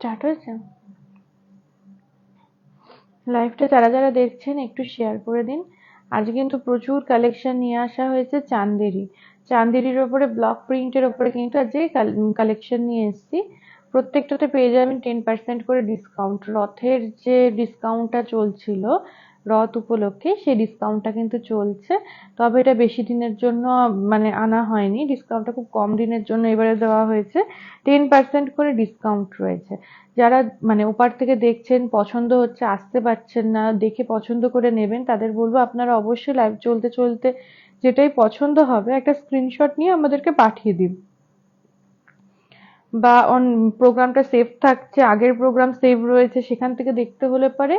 Start হয়েছে? লাইভটা যারা যারা দেখছেন একটু শেয়ার করে দিন। আজকে কিন্তু প্রচুর কালেকশন নিয়ে আসা হয়েছে চান্দেরির ওপরে ব্লক প্রিন্টের ওপরে কিন্তু আজকে কালেকশন নিয়ে এসেছি। প্রত্যেকটাতে পেয়ে যাবেন 10% করে ডিসকাউন্ট। রথের যে ডিসকাউন্টটা চলছিল রথ উপলক্ষে সেই ডিসকাউন্টটা কিন্তু চলছে, তবে এটা বেশি দিনের জন্য মানে আনা হয়নি, ডিসকাউন্টটা খুব কম দিনের জন্য এবারে দেওয়া হয়েছে। 10% করে ডিসকাউন্ট রয়েছে। যারা মানে ওপার থেকে দেখছেন পছন্দ হচ্ছে আসতে পারছেন না, দেখে পছন্দ করে নেবেন, তাদের বলবো আপনারা অবশ্যই লাইভ চলতে চলতে যেটাই পছন্দ হবে একটা স্ক্রিনশট নিয়ে আমাদেরকে পাঠিয়ে দিন, বা অন প্রোগ্রামটা সেভ থাকছে, আগের প্রোগ্রাম সেভ রয়েছে, সেখান থেকে দেখতে হলে পারে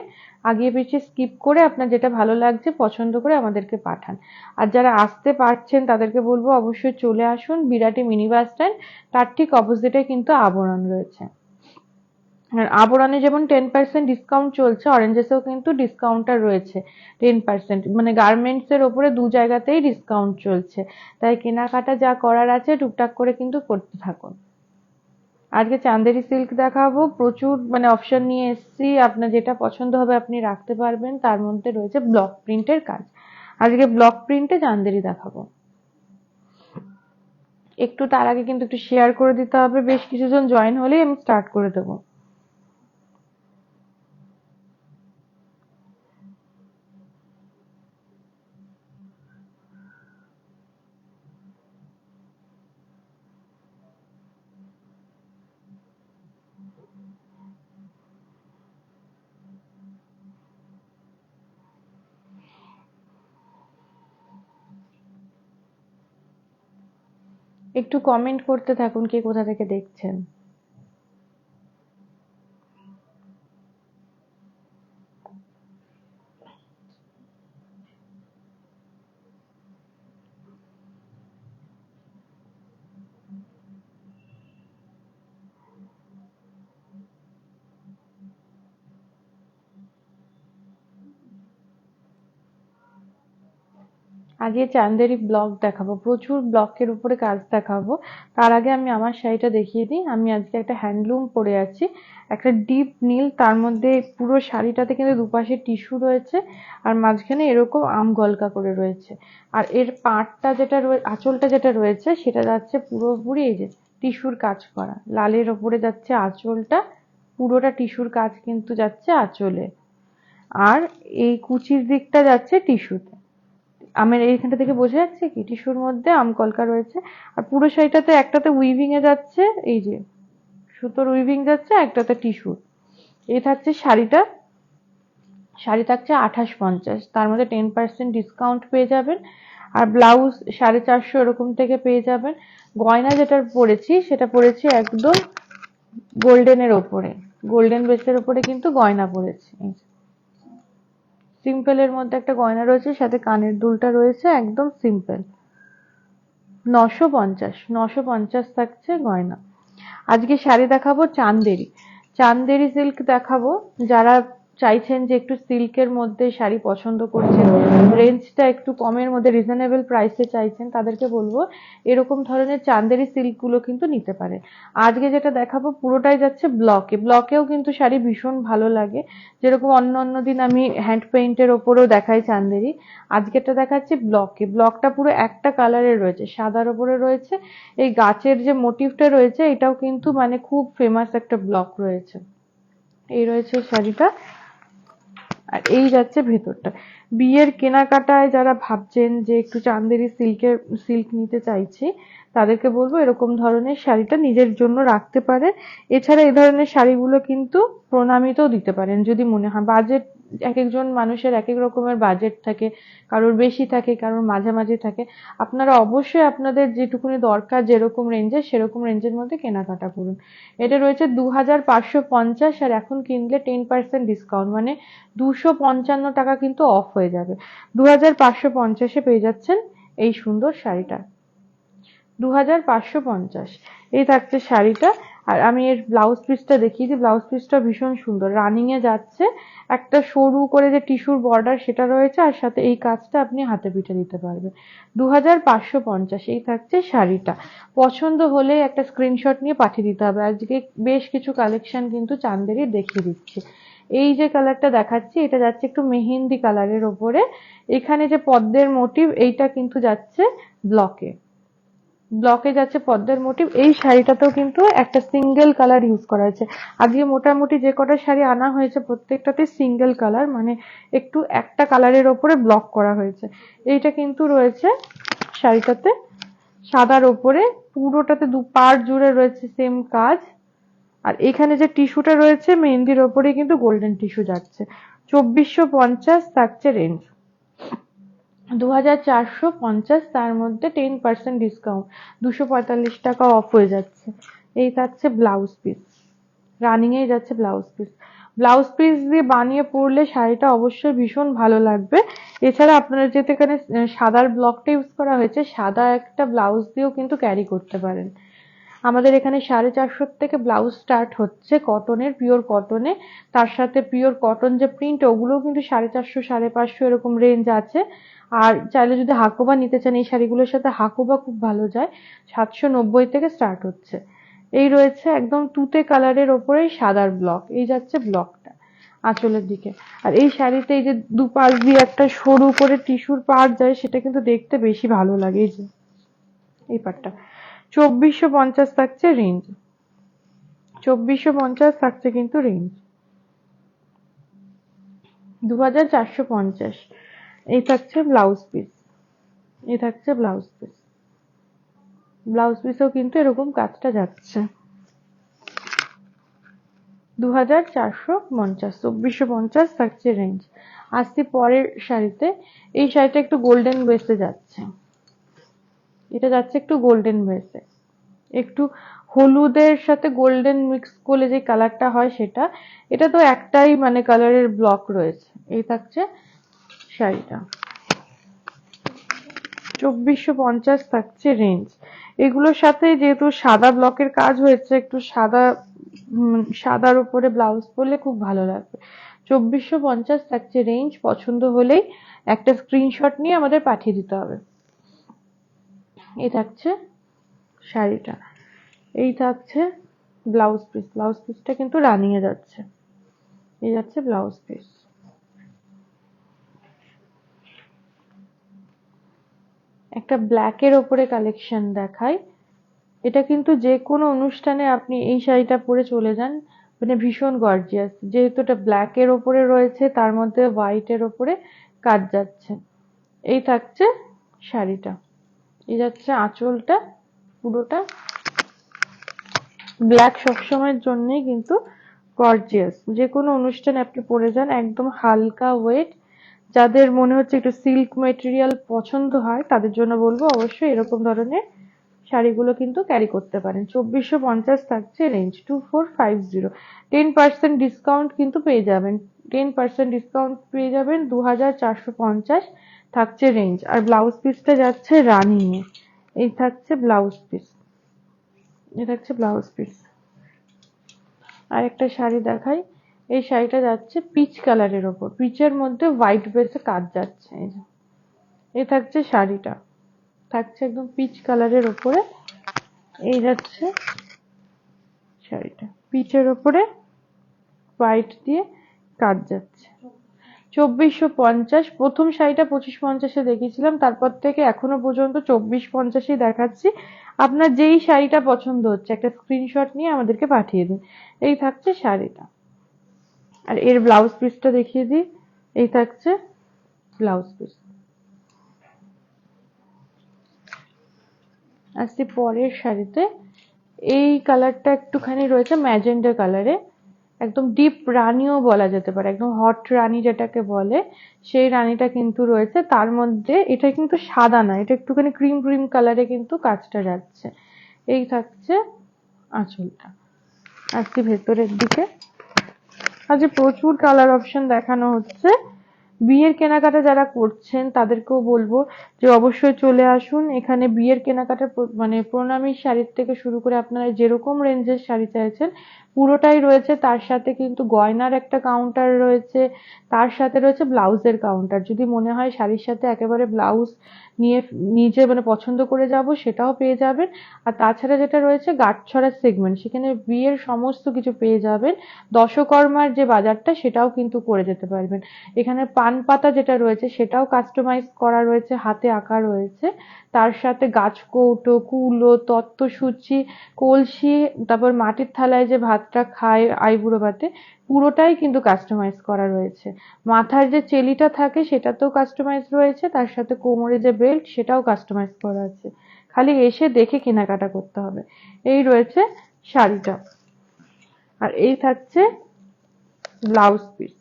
আগিয়ে পিছিয়ে স্কিপ করে আপনার যেটা ভালো লাগছে পছন্দ করে আমাদেরকে পাঠান। আর যারা আসতে পারছেন তাদেরকে বলবো অবশ্যই চলে আসুন বিরাটি মিনি বাস স্ট্যান্ড, তার ঠিক অপোজিটে কিন্তু আবরণ রয়েছে। আর আবরণে যেমন 10% ডিসকাউন্ট চলছে, অরেঞ্জেসেও কিন্তু ডিসকাউন্টটা রয়েছে 10%, মানে গার্মেন্টস এর ওপরে দু জায়গাতেই ডিসকাউন্ট চলছে। তাই কেনাকাটা যা করার আছে টুকটাক করে কিন্তু করতে থাকুন। আজকে চান্দেরি সিল্ক দেখাবো, প্রচুর মানে অপশন নিয়ে এসেছি, আপনার যেটা পছন্দ হবে আপনি রাখতে পারবেন। তার মধ্যে রয়েছে ব্লক প্রিন্টের কাজ। আজকে ব্লক প্রিন্টে চান্দেরি দেখাবো। একটু তার আগে কিন্তু একটু শেয়ার করে দিতে হবে, বেশ কিছুজন জয়েন হলেই আমি স্টার্ট করে দেবো। একটু কমেন্ট করতে থাকুন কে কোথা থেকে দেখছেন। আজকে চান্দেরি ব্লক দেখাবো, প্রচুর ব্লকের উপরে কাজ দেখাবো। তার আগে আমি আমার শাড়িটা দেখিয়ে দিই। আমি আজকে একটা হ্যান্ডলুম পরে আছি, একটা ডিপ নীল, তার মধ্যে পুরো শাড়িটাতে কিন্তু দুপাশে টিস্যু রয়েছে আর মাঝখানে এরকম আম গলকা করে রয়েছে। আর এর পাড়টা যেটা আঁচলটা যেটা রয়েছে সেটা যাচ্ছে পুরোপুরি এই যে টিস্যুর কাজ করা, লালের ওপরে যাচ্ছে আঁচলটা, পুরোটা টিস্যুর কাজ কিন্তু যাচ্ছে আঁচলে। আর এই কুচির দিকটা যাচ্ছে টিস্যুতে। আমের এইখানটা থেকে বোঝা যাচ্ছে কি টিস্যুর মধ্যে আম কলকা রয়েছে। আর পুরো শাড়িটাতে একটাতে উইভিং এ যাচ্ছে এই যে সুতোর উইভিং যাচ্ছে, একটাতে টিস্যুর। এই থাকছে শাড়িটা। শাড়ি থাকছে 2850, তার মধ্যে 10% ডিসকাউন্ট পেয়ে যাবেন। আর ব্লাউজ 450 এরকম থেকে পেয়ে যাবেন। গয়না যেটা পরেছি সেটা পরেছি একদম গোল্ডেনের ওপরে, গোল্ডেন বেসের ওপরে কিন্তু গয়না পরেছি। সিম্পলের মধ্যে একটা গয়না রয়েছে, সাথে কানের দুলটা রয়েছে একদম সিম্পল। 950 থাকছে গয়না। আজকে শাড়ি দেখাবো চান্দেরি সিল্ক দেখাবো। যারা চাইছেন যে একটু সিল্কের মধ্যে শাড়ি পছন্দ করছেন, রেঞ্জটা একটু কমের মধ্যে রিজনেবল প্রাইসে চাইছেন, তাদেরকে বলবো এরকম ধরনের চান্দেরি সিল্ক গুলো কিন্তু নিতে পারে। আজকে যেটা দেখাবো পুরোটাই যাচ্ছে ব্লকেও কিন্তু শাড়ি ভীষণ ভালো লাগে। যেরকম অন্য অন্য দিন আমি হ্যান্ড পেইন্টের ওপরেও দেখাই চান্দেরি, আজকেটা দেখাচ্ছি ব্লকটা পুরো একটা কালারের রয়েছে, সাদার ওপরে রয়েছে। এই গাছের যে মোটিভটা রয়েছে এটাও কিন্তু মানে খুব ফেমাস একটা ব্লক রয়েছে। এই রয়েছে শাড়িটা, আর এই যাচ্ছে ভেতরটা। বিয়ের কেনাকাটায় যারা ভাবছেন যে একটু চান্দেরি সিল্ক নিতে চাইছি, তাদেরকে বলবো এরকম ধরনের শাড়িটা নিজের জন্য রাখতে পারে। এছাড়া এই ধরনের শাড়িগুলো কিন্তু প্রণামিতেও দিতে পারেন যদি মনে হয়। বাজেট এক একজন মানুষের এক এক রকমের বাজেট থাকে, কারোর বেশি থাকে, কারোর মাঝামাঝি থাকে। আপনারা অবশ্যই আপনাদের যেটুকুনি দরকার যেরকম রেঞ্জের সেরকম রেঞ্জের মধ্যে কেনাকাটা করুন। এটা রয়েছে 2550, আর এখন কিনলে 10% ডিসকাউন্ট, মানে 255 টাকা কিন্তু অফ হয়ে যাবে। 2550-এ পেয়ে যাচ্ছেন এই সুন্দর শাড়িটা। 2550 এই থাকছে শাড়িটা। আর আমি এর ব্লাউজ পিসটা দেখিয়ে দিই। ব্লাউজ পিসটা ভীষণ সুন্দর, রানিং এ যাচ্ছে, একটা সরু করে যে টিস্যুর বর্ডার সেটা রয়েছে, আর সাথে এই কাজটা আপনি হাতে পিঠে দিতে পারবেন। 2550 এই থাকছে শাড়িটা। পছন্দ হলে একটা স্ক্রিনশট নিয়ে পাঠিয়ে দিতে হবে। আজকে বেশ কিছু কালেকশন কিন্তু চান্দেরি দেখিয়ে দিচ্ছি। এই যে কালারটা দেখাচ্ছি এটা যাচ্ছে একটু মেহেন্দি কালারের ওপরে, এখানে যে পদ্মের মোটিভ এইটা কিন্তু যাচ্ছে ব্লকে, ব্লকে যাচ্ছে পদ্মের মোটিভ। এই শাড়িটাতেও কিন্তু একটা সিঙ্গেল কালার ইউজ করা হয়েছে। আজকে মোটামুটি যে কটা শাড়ি আনা হয়েছে প্রত্যেকটাতে সিঙ্গেল কালার, মানে একটু একটা কালারের ওপরে ব্লক করা হয়েছে। এইটা কিন্তু রয়েছে শাড়িটাতে সাদার ওপরে, পুরোটাতে দু পাড় জুড়ে রয়েছে সেম কাজ। আর এখানে যে টিস্যুটা রয়েছে মেহেন্দির ওপরে কিন্তু গোল্ডেন টিস্যু যাচ্ছে। 2450 থাকছে রেঞ্জ, 2450, তার মধ্যে 10% ডিসকাউন্ট, 245 টাকা অফ হয়ে যাচ্ছে। এই থাকছে ব্লাউজ পিস, রানিং এ যাচ্ছে ব্লাউজ পিস। ব্লাউজ পিস দিয়ে বানিয়ে পরলে শাড়িটা অবশ্যই ভীষণ ভালো লাগবে। এছাড়া আপনারা যেহেতু এখানে সাদার ব্লকটা ইউজ করা হয়েছে, সাদা একটা ব্লাউজ দিয়েও কিন্তু ক্যারি করতে পারেন। আমাদের এখানে 450 থেকে ব্লাউজ স্টার্ট হচ্ছে কটনের, পিওর কটনে। তার সাথে পিওর কটন যে প্রিন্ট ওগুলোও কিন্তু 450, 550 এরকম রেঞ্জ আছে। আর চাইলে যদি হাকোবা নিতে চান এই শাড়িগুলোর সাথে হাকোবা খুব ভালো যায়, 790 থেকে স্টার্ট হচ্ছে। এই রয়েছে একদম তুতে কালারের ওপরে সাদার ব্লক, এই যাচ্ছে ব্লকটা আঁচলের দিকে। আর এই শাড়িতে এই যে দুপাশ দিয়ে একটা সরু করে টিস্যুর পাড় যায় সেটা কিন্তু দেখতে বেশি ভালো লাগে। এই যে এই পাটটা 2450 থাকছে রেঞ্জ, 2450 থাকছে কিন্তু রেঞ্জ, 2450। এই থাকছে ব্লাউজ পিস, এই থাকছে ব্লাউজ পিস। ব্লাউজ পিসেও কিন্তু এরকম কাজটা যাচ্ছে। 2450, 2450 থাকছে রেঞ্জ। আসছি পরের শাড়িতে। এই শাড়িটা একটু গোল্ডেন বেসে যাচ্ছে, এটা যাচ্ছে একটু গোল্ডেন বেসে, একটু হলুদের সাথে গোল্ডেন মিক্স করলে যে কালারটা হয় সেটা। এটা তো একটাই মানে কালারের ব্লক রয়েছে। এই থাকছে শাড়িটা, 2450 থাকছে রেঞ্জ। এগুলোর সাথে যেহেতু সাদা ব্লকের কাজ হয়েছে, একটু সাদা সাদার উপরে ব্লাউজ পরলে খুব ভালো লাগবে। 2450 থাকছে রেঞ্জ। পছন্দ হলেই একটা স্ক্রিনশট নিয়ে আমাদের পাঠিয়ে দিতে হবে। এই থাকছে শাড়িটা, এই থাকছে ব্লাউজ পিস। ব্লাউজ পিসটা কিন্তু রানিং এ যাচ্ছে, এই যাচ্ছে ব্লাউজ পিস। একটা ব্ল্যাকের ওপরে কালেকশন দেখাই। এটা কিন্তু যে কোনো অনুষ্ঠানে আপনি এই শাড়িটা পরে চলে যান, মানে ভীষণ গর্জিয়াস। যেহেতু এটা ব্ল্যাকের ওপরে রয়েছে তার মধ্যে হোয়াইটের ওপরে কাজ যাচ্ছে। এই থাকছে শাড়িটা, এই যাচ্ছে আঁচলটা পুরোটা। ব্ল্যাক সবসময়ের জন্যই কিন্তু গর্জিয়াস, যে কোনো অনুষ্ঠানে আপনি পরে যান একদম হালকা ওয়েট। যাদের মনে হচ্ছে একটু সিল্ক মেটেরিয়াল পছন্দ হয় তাদের জন্য বলবো অবশ্যই এরকম ধরনের শাড়িগুলো কিন্তু ক্যারি করতে পারেন। 2450 থাকছে রেঞ্জ, 2450। 10% ডিসকাউন্ট কিন্তু পেয়ে যাবেন, 10% ডিসকাউন্ট পেয়ে যাবেন, 2450 থাকছে রেঞ্জ। আর ব্লাউজ পিসটা যাচ্ছে রানিং এ, এই থাকছে ব্লাউজ পিস, এই থাকছে ব্লাউজ পিস। আর একটা শাড়ি দেখাই। এই শাড়িটা যাচ্ছে পিচ কালারের ওপর, পিচের মধ্যে হোয়াইট বেসে কাজ যাচ্ছে। এই যে এই থাকছে শাড়িটা, থাকছে একদম পিচ কালারের ওপরে। এই যাচ্ছে শাড়িটা, পিচের ওপরে হোয়াইট দিয়ে কাজ যাচ্ছে। 2450। প্রথম শাড়িটা 2550-এ দেখিয়েছিলাম, তারপর থেকে এখনো পর্যন্ত 2450-ই দেখাচ্ছি। আপনার যেই শাড়িটা পছন্দ হচ্ছে একটা স্ক্রিনশট নিয়ে আমাদেরকে পাঠিয়ে দিন। এই থাকছে শাড়িটা। আর এর ব্লাউজ পিসটা দেখিয়ে দিই, এই থাকছে ব্লাউজ পিস। আসছি পরের শাড়িতে। এই কালারটা একটুখানি রয়েছে ম্যাজেন্ডা কালারে, একদম ডিপ রানিও বলা যেতে পারে, একদম হট রানি যেটাকে বলে সেই রানিটা কিন্তু রয়েছে। তার মধ্যে এটা কিন্তু সাদা না, এটা একটুখানি ক্রিম ক্রিম কালারে কিন্তু কাজটা যাচ্ছে। এই থাকছে আঁচলটা। আসছি ভেতরের দিকে। আজ প্রচুর কালার অপশন দেখানো হচ্ছে, বিয়ের কেনাকাটা যারা করছেন তাদেরকেও বলবো যে অবশ্যই চলে আসুন এখানে। বিয়ের কেনাকাটা মানে প্রণামী শাড়ির থেকে শুরু করে আপনারা যেরকম রেঞ্জের শাড়ি চাইছেন পুরোটাই রয়েছে। তার সাথে কিন্তু গয়নার একটা কাউন্টার রয়েছে, তার সাথে রয়েছে ব্লাউজের কাউন্টার। যদি মনে হয় শাড়ির সাথে একেবারে ব্লাউজ নিয়ে নিজে মানে পছন্দ করে যাব সেটাও পেয়ে যাবেন। আর তাছাড়া যেটা রয়েছে গাঁটছড়া সেগমেন্ট, সেখানে বিয়ের সমস্ত কিছু পেয়ে যাবেন। দশকর্মার যে বাজারটা সেটাও কিন্তু করে যেতে পারবেন। এখানে পান পাতা যেটা রয়েছে সেটাও কাস্টমাইজ করা রয়েছে, হাতে আঁকা রয়েছে। তার সাথে গাছকৌটো, কুলো, তত্ত্বসূচি, কলসি, তারপর মাটির থালায় যে ভাতটা খায় আইবুড়ো ভাতে, পুরোটাই কিন্তু কাস্টমাইজ করা রয়েছে। মাথার যে চেলিটা থাকে সেটাতেও কাস্টমাইজ রয়েছে, তার সাথে কোমরে যে বেল্ট সেটাও কাস্টমাইজ করা আছে। খালি এসে দেখে কেনাকাটা করতে হবে। এই রয়েছে শাড়িটা, আর এই থাকছে ব্লাউজ পিস।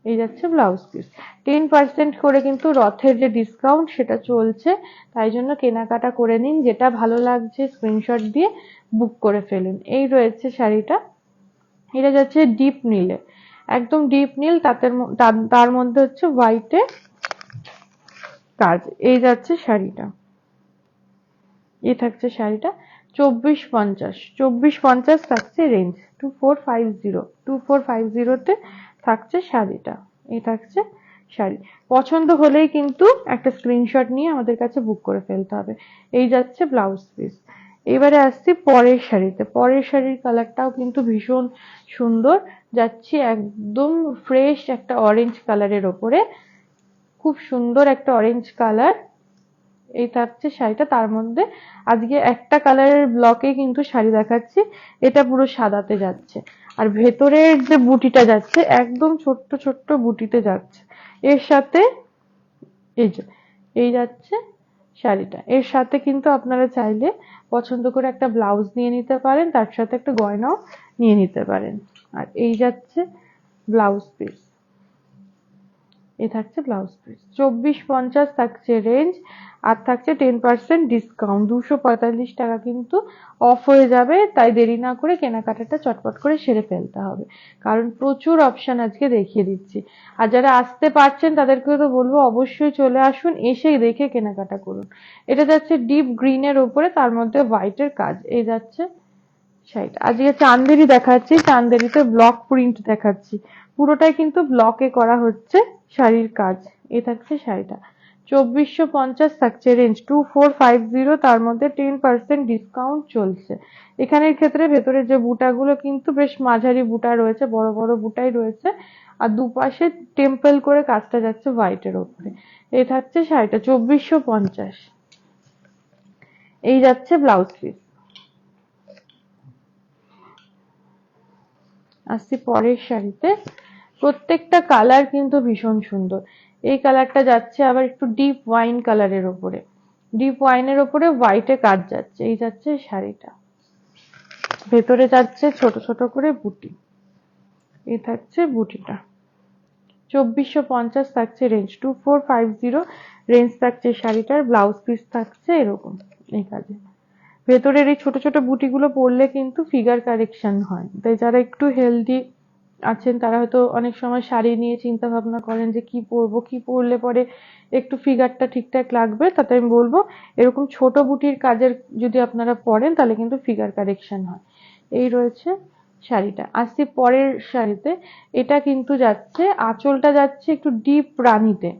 এই যাচ্ছে ব্লাউজ পিস। 10% করে কিন্তু রথের যে ডিসকাউন্ট সেটা চলছে, তাই জন্য কেনাকাটা করে নিন। যেটা ভালো লাগছে স্ক্রিনশট দিয়ে বুক করে ফেলুন। এই রয়েছে শাড়িটা, এটা যাচ্ছে ডিপ নীলে, একদম ডিপ নীল, তার মধ্যে হচ্ছে হোয়াইটে কাজ। এই যাচ্ছে শাড়িটা, এই থাকছে শাড়িটা। 2450, 2450 থাকছে রেঞ্জ। 2450 তে থাকছে শাড়িটা। এই থাকছে শাড়ি। পছন্দ হলেই কিন্তু একটা স্ক্রিনশট নিয়ে আমাদের কাছে বুক করে ফেলতে হবে। এই যাচ্ছে ব্লাউজ পিস। এবারে আসছি পরের শাড়িতে। পরের শাড়ির কালারটাও কিন্তু ভীষণ সুন্দর। যাচ্ছি একদম ফ্রেশ একটা অরেঞ্জ কালারের ওপরে, খুব সুন্দর একটা অরেঞ্জ কালার। এই থাকছে শাড়িটা। তার মধ্যে আজকে একটা কালারের ব্লকে কিন্তু শাড়ি দেখাচ্ছি, এটা পুরো সাদাতে যাচ্ছে। আর ভেতরের যে বুটিটা যাচ্ছে একদম ছোট্ট ছোট্ট বুটিতে যাচ্ছে। এর সাথে এই যে এই যাচ্ছে শাড়িটা। এর সাথে কিন্তু আপনারা চাইলে পছন্দ করে একটা ব্লাউজ নিয়ে নিতে পারেন, তার সাথে একটা গয়নাও নিয়ে নিতে পারেন। আর এই যাচ্ছে ব্লাউজ পিস। এই থাকছে ব্লাউজ পিস। 2450 থাকছে রেঞ্জ, আর থাকছে 10% ডিসকাউন্ট। 245 টাকা কিন্তু অফ হয়ে যাবে, তাই দেরি না করে কেনাকাটাটা চটপট করে সেরে ফেলতে হবে, কারণ প্রচুর অপশন আজকে দেখিয়ে দিচ্ছি। আর যারা আসতে পারছেন তাদেরকেও তো বলবো অবশ্যই চলে আসুন, এসে দেখে কেনাকাটা করুন। এটা যাচ্ছে ডিপ গ্রিনের উপরে, তার মধ্যে হোয়াইটের কাজ। এই যাচ্ছে শাড়িটা। আজকে চান্দেরি দেখাচ্ছি, চান্দেরিতে ব্লক প্রিন্ট দেখাচ্ছি, পুরোটাই কিন্তু ব্লকে করা হচ্ছে শাড়ির কাজ। এই থাকছে শাড়িটা। 2450 থাকছে রেঞ্জ। 2450, তার মধ্যে 10% ডিসকাউন্ট চলছে। এখানের ক্ষেত্রে ভেতরে যে বুটাগুলো কিন্তু বেশ মাঝারি বুটা রয়েছে, বড় বড় বুটাই রয়েছে। আর দুপাশে টেম্পল করে কাজটা যাচ্ছে হোয়াইটের ওপরে। এই থাকছে শাড়িটা 2450। এই যাচ্ছে ব্লাউজ পিস। আসছি পরের শাড়িতে। প্রত্যেকটা কালার কিন্তু ভীষণ সুন্দর। এই কালারটা যাচ্ছে আবার একটু ডিপ ওয়াইন কালারের ওপরে, ডিপ ওয়াইনের ওপরে হোয়াইটে কাজ যাচ্ছে। এই যাচ্ছে শাড়িটা। ভেতরে যাচ্ছে ছোট ছোট করে বুটি। এই থাকছে বুটিটা। 2450 থাকছে রেঞ্জ। 2450 রেঞ্জ থাকছে শাড়িটার। ব্লাউজ পিস থাকছে এরকম এই কাজে। ভেতরের এই ছোট ছোট বুটিগুলো পরলে কিন্তু ফিগার কারেকশন হয়, তাই যারা একটু হেলদি আছেন তারা হয়তো অনেক সময় শাড়ি নিয়ে চিন্তা ভাবনা করেন যে কি পরবো, কি পরলে পরে একটু ফিগারটা ঠিকঠাক লাগবে, তাতে আমি বলবো এরকম ছোট বুটির কাজের যদি আপনারা পরেন তাহলে কিন্তু ফিগার কারেকশন হয়। এই রয়েছে শাড়িটা। আসছি পরের শাড়িতে। এটা কিন্তু যাচ্ছে, আঁচলটা যাচ্ছে একটু ডিপ রানীতে,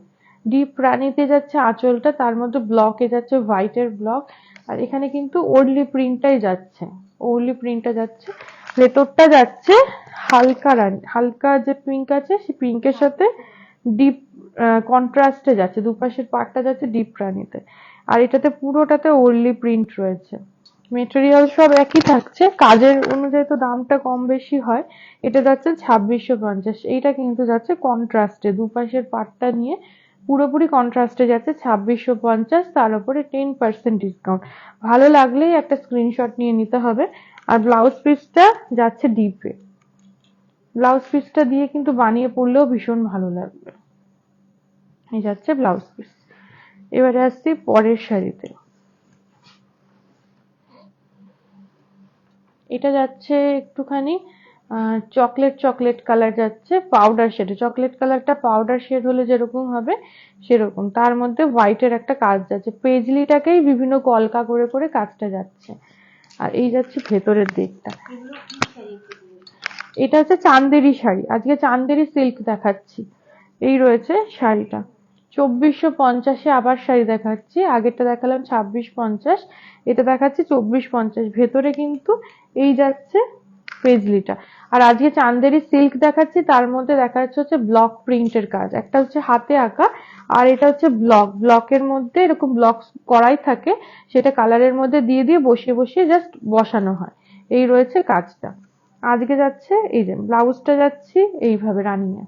ডিপ রানীতে যাচ্ছে আঁচলটা, তার মধ্যে ব্লকে যাচ্ছে হোয়াইটের ব্লক। আর এখানে কিন্তু ওরলি প্রিন্টটাই যাচ্ছে, ওরলি প্রিন্টটা যাচ্ছে। ভেতরটা যাচ্ছে হালকা রানী, হালকা যে পিঙ্ক আছে সেই পিঙ্কের সাথে ডিপ কন্ট্রাস্টে যাচ্ছে। দুপাশের পাটটা যাচ্ছে ডিপ রানীতে, আর এটাতে পুরোটাতে ওরলি প্রিন্ট রয়েছে। মেটেরিয়াল সব একই থাকছে, কাজের অনুযায়ী তো দামটা কম বেশি হয়। এটা যাচ্ছে 2650। এইটা কিন্তু যাচ্ছে কন্ট্রাস্টে, দুপাশের পাটটা নিয়ে পুরোপুরি কন্ট্রাস্টে যাচ্ছে 2650, তার উপরে 10% ডিসকাউন্ট। ভালো লাগলেই একটা স্ক্রিনশট নিয়ে নিতে হবে। আর ব্লাউজ পিসটা যাচ্ছে ডিপে, ব্লাউজ পিসটা দিয়ে কিন্তু বানিয়ে পরলেও ভীষণ ভালো লাগবে। এই যাচ্ছে ব্লাউজ পিস। এবারে আসছি পরের শাড়িতে। এটা যাচ্ছে একটুখানি চকলেট চকলেট কালার যাচ্ছে, পাউডার শেড। চকলেট কালারটা পাউডার শেড হলে যেরকম হবে সেরকম, তার মধ্যে হোয়াইটের একটা কাজ যাচ্ছে, পেজলিটাকেই বিভিন্ন কলকা করে করে কাজটা যাচ্ছে। আর এই যাচ্ছে ভেতরের দিকটা। এটা হচ্ছে চান্দেরি শাড়ি, আজকে চান্দেরি সিল্ক দেখাচ্ছি। এই রয়েছে শাড়িটা 2450-এ। আবার শাড়ি দেখাচ্ছি, আগেরটা দেখালাম 2650, এটা দেখাচ্ছি 2450। ভেতরে কিন্তু এই যাচ্ছে পেজলিটা। আর আজকে চান্দেরি সিল্ক দেখাচ্ছি, তার মধ্যে দেখা যাচ্ছে হচ্ছে ব্লক প্রিন্টের কাজ, একটা হচ্ছে হাতে আঁকা আর এটা হচ্ছে ব্লকের মধ্যে এরকম ব্লক করাই থাকে, সেটা কালারের মধ্যে দিয়ে দিয়ে বসিয়ে বসিয়ে জাস্ট বসানো হয়। এই রয়েছে কাজটা। আজকে যাচ্ছে এই যে ব্লাউজটা যাচ্ছি এইভাবে রানিংয়ে।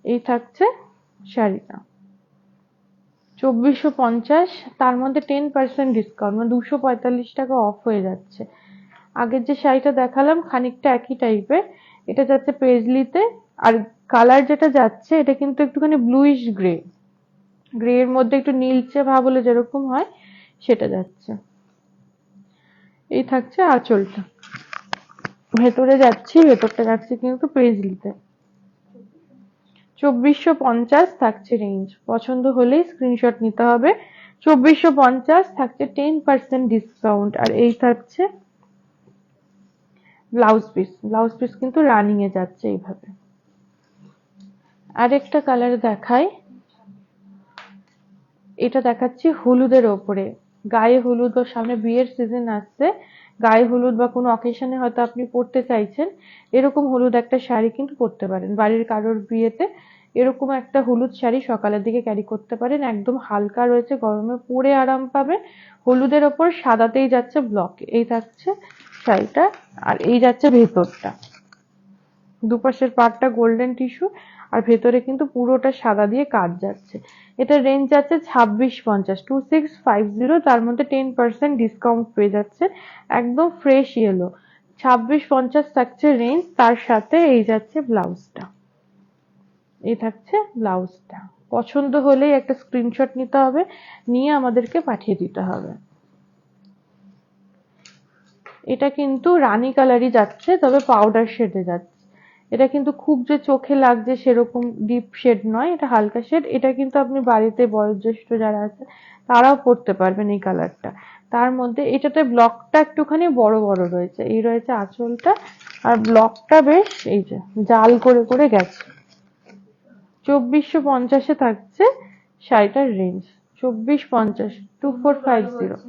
এই থাকছে শাড়িটা 2450, তার মধ্যে 10% ডিসকাউন্ট, মানে 245 টাকা অফ হয়ে যাচ্ছে। আগের যে শাড়িটা দেখালাম খানিকটা একই টাইপের, এটা যাচ্ছে পেজলিতে। আর কালার যেটা যাচ্ছে এটা কিন্তু একটুখানি ব্লুইশ গ্রে, গ্রে এর মধ্যে একটু নীলচে ভাব হলে যেরকম হয় সেটা যাচ্ছে। এই থাকছে আঁচলটা। ভেতরে যাচ্ছি, ভেতরটা যাচ্ছে কিন্তু পেজলিতে। 2450 থাকছে রেঞ্জ, পছন্দ হলেই স্ক্রিনশট নিতে হবে। 2450 থাকছে 10% ডিসকাউন্ট। আর এই থাকছে ব্লাউজ পিস, ব্লাউজ পিস কিন্তু রানিং এ যাচ্ছে এইভাবে। আরেকটা কালার দেখাই, এটা দেখাচ্ছি হলুদের ওপরে। গায়ে হলুদ বা সামনে বিয়ের সিজন আসছে, গায়ে হলুদ বা কোনো অকেশনে হয়তো আপনি পরতে চাইছেন, এরকম হলুদ একটা শাড়ি কিন্তু পরতে পারেন বাড়ির কারোর বিয়েতে। এরকম একটা হলুদ শাড়ি সকালের দিকে ক্যারি করতে পারেন, একদম হালকা রয়েছে, গরমে পরে আরাম পাবে। হলুদের ওপর সাদাতেই যাচ্ছে ব্লক। এই থাকছে শাড়িটা। আর এই যাচ্ছে ভেতরটা, দুপাশের পাড়টা গোল্ডেন টিস্যু আর ভেতরে কিন্তু পুরোটা সাদা দিয়ে কাজ যাচ্ছে। এটা রেঞ্জ যাচ্ছে 2650, 2650, তার মধ্যে 10% ডিসকাউন্ট পেয়ে যাচ্ছে। একদম ফ্রেশ ইয়েলো। 2650 থাকছে রেঞ্জ, তার সাথে এই যাচ্ছে ব্লাউজটা। এই থাকছে ব্লাউজটা। পছন্দ হলেই একটা স্ক্রিনশট নিতে হবে, নিয়ে আমাদেরকে পাঠিয়ে দিতে হবে। এটা কিন্তু রানী কালারই যাচ্ছে, তবে পাউডার শেডে যাচ্ছে। এটা কিন্তু খুব যে চোখে লাগছে সেরকম ডিপ শেড নয়, এটা হালকা শেড। এটা কিন্তু আপনি বাড়িতে বয়োজ্যেষ্ঠ যারা আছে তারাও পরতে পারবেন এই কালারটা। তার মধ্যে এটাতে ব্লকটা একটুখানি বড় বড় রয়েছে। এই রয়েছে আঁচলটা, আর ব্লকটা বেশ এই যে জাল করে করে গেছে। 2450-এ থাকছে শাড়িটার রেঞ্জ, 2450, 2450।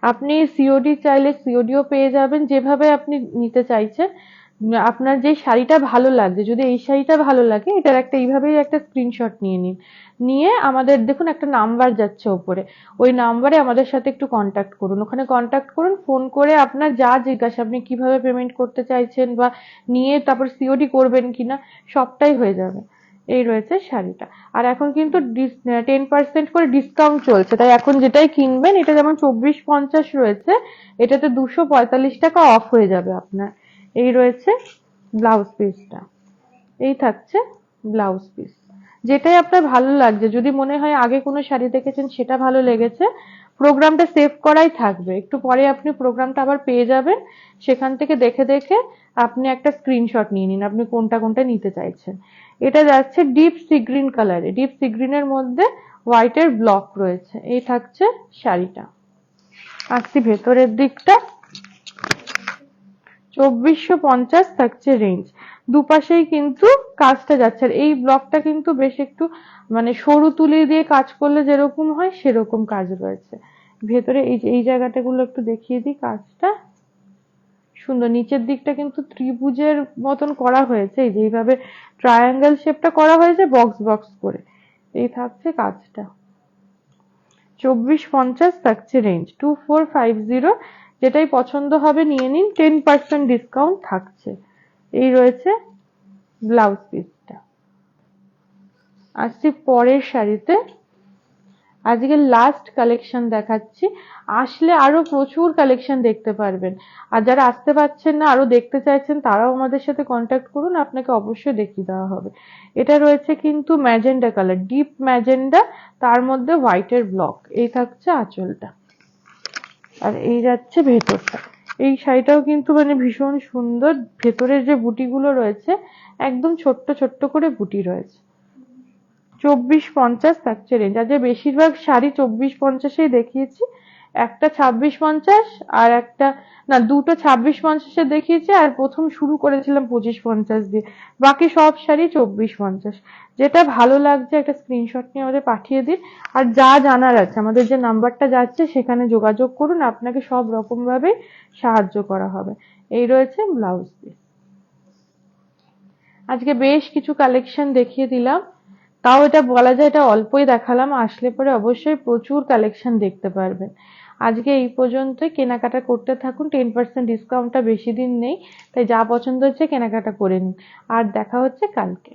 আপনি সিওডি চাইলে সিওডিও পেয়ে যাবেন, যেভাবে আপনি নিতে চাইছেন। আপনার যে শাড়িটা ভালো লাগছে, যদি এই শাড়িটা ভালো লাগে, এটার একটা এইভাবেই একটা স্ক্রিনশট নিয়ে নিন, নিয়ে আমাদের দেখুন একটা নাম্বার যাচ্ছে ওপরে, ওই নাম্বারে আমাদের সাথে একটু কন্ট্যাক্ট করুন। ওখানে কন্ট্যাক্ট করুন, ফোন করে আপনার যা জিজ্ঞাসা, আপনি কিভাবে পেমেন্ট করতে চাইছেন বা নিয়ে তারপর সিওডি করবেন কিনা, সবটাই হয়ে যাবে। এই রয়েছে শাড়িটা। আর এখন কিন্তু 10% করে ডিসকাউন্ট চলছে, তাই এখন যেটাই কিনবেন, এটা যেমন 2450 রয়েছে, এটাতে 245 টাকা অফ হয়ে যাবে আপনার। এই রয়েছে ব্লাউজ পিসটা। এই থাকছে ব্লাউজ পিস। যেটাই আপনার ভালো লাগছে, যদি মনে হয় আগে কোনো শাড়ি দেখেছেন সেটা ভালো লেগেছে, প্রোগ্রামটা সেভ করাই থাকবে, একটু পরে আপনি প্রোগ্রামটা আবার পেয়ে যাবেন, সেখান থেকে দেখে দেখে আপনি একটা স্ক্রিনশট নিয়ে নিন আপনি কোনটা কোনটা নিতে চাইছেন। এটা যাচ্ছে ডিপ সি গ্রিন কালারে, ডিপ সি গ্রিনের মধ্যে হোয়াইটের ব্লক রয়েছে। এই থাকছে শাড়িটা। আসছি ভেতরের দিকটা। 2450 থাকছে রেঞ্জ, দুপাশেই কিন্তু কাজটা যাচ্ছে। আর এই ব্লকটা কিন্তু বেশ একটু মানে সরু তুলি দিয়ে কাজ করলে যেরকম হয় সেরকম কাজ রয়েছে ভেতরে। এই যে এই জায়গাটাগুলো একটু দেখিয়ে দিই, কাজটা সুন্দর। নিচের দিকটা কিন্তু ত্রিভুজের মতন করা হয়েছে, এই যে এইভাবে ট্রায়াঙ্গেল শেপটা করা হয়েছে বক্স বক্স করে। এই থাকছে কাজটা। 2450 থাকছে রেঞ্জ, 2450। যেটাই পছন্দ হবে নিয়ে নিন, 10% ডিসকাউন্ট থাকছে। এই রয়েছে ব্লাউজ পিসটা। আসছি পরের শাড়িতে। আজকে লাস্ট কালেকশন দেখাচ্ছি, আসলে আরো প্রচুর কালেকশন দেখতে পারবেন। আর যারা আসতে পারছেন না, আরো দেখতে চাইছেন, তারাও আমাদের সাথে কন্ট্যাক্ট করুন, আপনাকে অবশ্যই দেখিয়ে দেওয়া হবে। এটা রয়েছে কিন্তু ম্যাজেন্ডা কালার, ডিপ ম্যাজেন্ডা, তার মধ্যে হোয়াইটের ব্লক। এই থাকছে আঁচলটা। আর এই যাচ্ছে ভেতরটা। এই শাড়িটাও কিন্তু মানে ভীষণ সুন্দর, ভেতরের যে বুটিগুলো রয়েছে একদম ছোট্ট ছোট্ট করে বুটি রয়েছে। 24-50 থাকছে রেঞ্জ। আজ বেশিরভাগ শাড়ি 24-50-এই দেখিয়েছি, একটা 26-50 আর একটা, না দুটো 26-50-এ দেখিয়েছি আর প্রথম শুরু করেছিলাম 25-50 দিয়ে। বাকি সব শাড়ি 24-50। যেটা ভালো লাগছে একটা স্ক্রিনশট নিয়ে আমাদের পাঠিয়ে দিন। আর যা জানার আছে আমাদের যে নাম্বারটা যাচ্ছে সেখানে যোগাযোগ করুন, আপনাকে সব রকম ভাবে সাহায্য করা হবে। এই রয়েছে ব্লাউজ পিস। আজকে বেশ কিছু কালেকশন দেখিয়ে দিলাম, তাও এটা বলা যায় এটা অল্পই দেখালাম, আসলে পরে অবশ্যই প্রচুর কালেকশন দেখতে পারবেন। আজকে এই পর্যন্তই, কেনাকাটা করতে থাকুন, 10% ডিসকাউন্টটা বেশি দিন নেই, তাই যা পছন্দ হচ্ছে কেনাকাটা করে নিন। আর দেখা হচ্ছে কালকে।